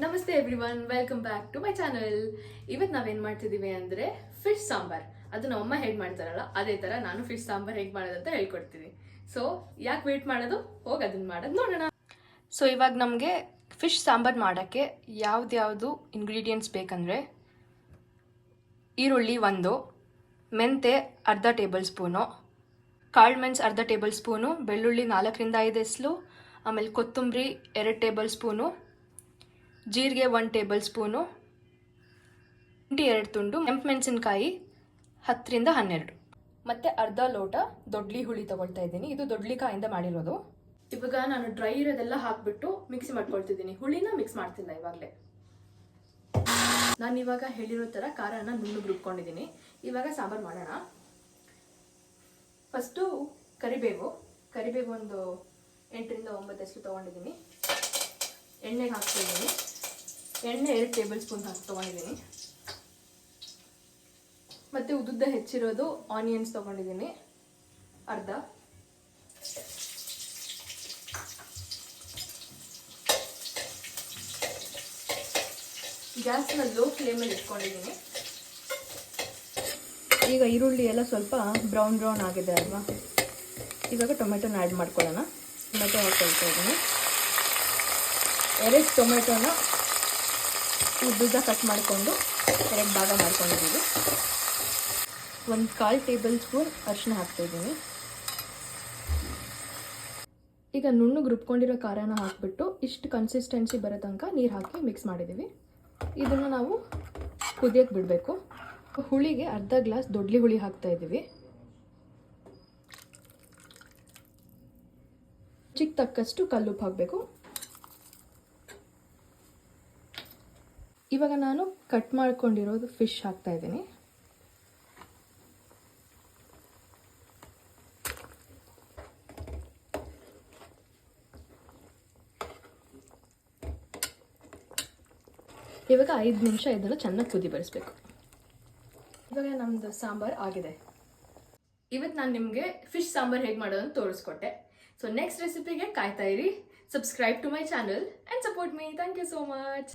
ನಮಸ್ತೆ everyone, welcome back to my channel. ಇವತ್ತು ನಾವೇನು ಮಾಡ್ತಿದ್ದೀವಿ ಅಂದರೆ ಫಿಶ್ ಸಾಂಬಾರ್. ಅದು ನಮ್ಮಮ್ಮ ಹೇಗೆ ಮಾಡ್ತಾರಲ್ಲ ಅದೇ ಥರ ನಾನು ಫಿಶ್ ಸಾಂಬಾರ್ ಹೇಗೆ ಮಾಡೋದು ಅಂತ ಹೇಳ್ಕೊಡ್ತೀನಿ. ಸೊ ಯಾಕೆ ವೇಟ್ ಮಾಡೋದು, ಹೋಗಿ ಅದನ್ನು ಮಾಡೋದು ನೋಡೋಣ. ಸೊ ಇವಾಗ ನಮಗೆ ಫಿಶ್ ಸಾಂಬಾರ್ ಮಾಡೋಕ್ಕೆ ಯಾವ್ದು ಇಂಗ್ರೀಡಿಯೆಂಟ್ಸ್ ಬೇಕಂದರೆ ಈರುಳ್ಳಿ 1, ಮೆಂತೆ ಅರ್ಧ ಟೇಬಲ್ ಸ್ಪೂನು, ಕಾಳು ಮೆಣಸು ಅರ್ಧ ಟೇಬಲ್ ಸ್ಪೂನು, ಬೆಳ್ಳುಳ್ಳಿ 4ರಿಂದ 5 ಎಸಳು, ಆಮೇಲೆ ಕೊತ್ತಂಬರಿ 2 ಟೇಬಲ್ ಸ್ಪೂನು, ಜೀರಿಗೆ 1 ಟೇಬಲ್ ಸ್ಪೂನು, 2 ತುಂಡು, ಕೆಂಪು ಮೆಣಸಿನ್ಕಾಯಿ 10ರಿಂದ 12 ಮತ್ತು ಅರ್ಧ ಲೋಟ ದೊಡ್ಲಿ ಹುಳಿ ತೊಗೊಳ್ತಾ ಇದ್ದೀನಿ. ಇದು ದೊಡ್ಲಿಕಾಯಿಂದ ಮಾಡಿರೋದು. ಇವಾಗ ನಾನು ಡ್ರೈ ಇರೋದೆಲ್ಲ ಹಾಕಿಬಿಟ್ಟು ಮಿಕ್ಸಿ ಮಾಡ್ಕೊಳ್ತಿದ್ದೀನಿ. ಹುಳಿನ ಮಿಕ್ಸ್ ಮಾಡ್ತಿಲ್ಲ ಇವಾಗಲೇ. ನಾನು ಇವಾಗ ಹೇಳಿರೋ ಥರ ಖಾರನ ನುಣ್ಣಗೆ ರುಬ್ಕೊಂಡಿದ್ದೀನಿ. ಇವಾಗ ಸಾಂಬಾರು ಮಾಡೋಣ. ಫಸ್ಟು ಕರಿಬೇವು ಒಂದು 8ರಿಂದ 9 ಎಸಳು ತೊಗೊಂಡಿದ್ದೀನಿ. ಎಣ್ಣೆಗೆ ಹಾಕ್ತಿದ್ದೀನಿ. ಎಣ್ಣೆ 2 ಟೇಬಲ್ ಸ್ಪೂನ್ ತೊಗೊಂಡಿದ್ದೀನಿ. ಮತ್ತು ಉದ್ದುದ್ದ ಹೆಚ್ಚಿರೋದು ಆನಿಯನ್ಸ್ ತೊಗೊಂಡಿದ್ದೀನಿ ಅರ್ಧ. ಗ್ಯಾಸ್ನ ಲೋ ಫ್ಲೇಮಲ್ಲಿ ಇಟ್ಕೊಂಡಿದ್ದೀನಿ. ಈಗ ಈರುಳ್ಳಿ ಎಲ್ಲ ಸ್ವಲ್ಪ ಬ್ರೌನ್ ಆಗಿದೆ ಅಲ್ವಾ. ಇವಾಗ ಟೊಮೆಟೊನ ಆ್ಯಡ್ ಮಾಡ್ಕೊಳ್ಳೋಣ. ಟೊಮೆಟೊ ಹಾಕ್ಕೊಳ್ತಾ ಇದ್ದೀನಿ. 2 ಟೊಮೆಟೊನ ಉದ್ದುದ್ದ ಕಟ್ ಮಾಡಿಕೊಂಡು 2 ಭಾಗ ಮಾಡ್ಕೊಂಡಿದ್ದೀವಿ. 1/4 ಟೇಬಲ್ ಸ್ಪೂನ್ ಅರಿಶಿನ ಹಾಕ್ತಾಯಿದ್ದೀನಿ. ಈಗ ನುಣ್ಣಗೆ ರುಬ್ಕೊಂಡಿರೋ ಖಾರನ ಹಾಕಿಬಿಟ್ಟು ಇಷ್ಟು ಕನ್ಸಿಸ್ಟೆನ್ಸಿ ಬರೋ ತನಕ ನೀರು ಹಾಕಿ ಮಿಕ್ಸ್ ಮಾಡಿದ್ದೀವಿ. ಇದನ್ನು ನಾವು ಕುದಿಯೋಕ್ಕೆ ಬಿಡಬೇಕು. ಹುಳಿಗೆ ಅರ್ಧ ಗ್ಲಾಸ್ ದೊಡ್ಲಿ ಹುಳಿ ಹಾಕ್ತಾಯಿದ್ದೀವಿ. ಚಿಕ್ಕ ತಕ್ಕಷ್ಟು ಕಲ್ಲುಪ್ಪು ಹಾಕಬೇಕು. ಇವಾಗ ನಾನು ಕಟ್ ಮಾಡ್ಕೊಂಡಿರೋದು ಫಿಶ್ ಹಾಕ್ತಾ ಇದ್ದೀನಿ. ಇವಾಗ 5 ನಿಮಿಷ ಇದನ್ನು ಚೆನ್ನಾಗಿ ಕುದಿ ಬರಿಸ್ಬೇಕು. ಇವಾಗ ನಮ್ಮದು ಸಾಂಬಾರು ಆಗಿದೆ. ಇವತ್ತು ನಾನು ನಿಮಗೆ ಫಿಶ್ ಸಾಂಬಾರು ಹೇಗೆ ಮಾಡೋದನ್ನು ತೋರಿಸ್ಕೊಟ್ಟೆ. ಸೊ ನೆಕ್ಸ್ಟ್ ರೆಸಿಪಿಗೆ ಕಾಯ್ತಾ ಇರಿ. Subscribe to my channel and support me. Thank you so much.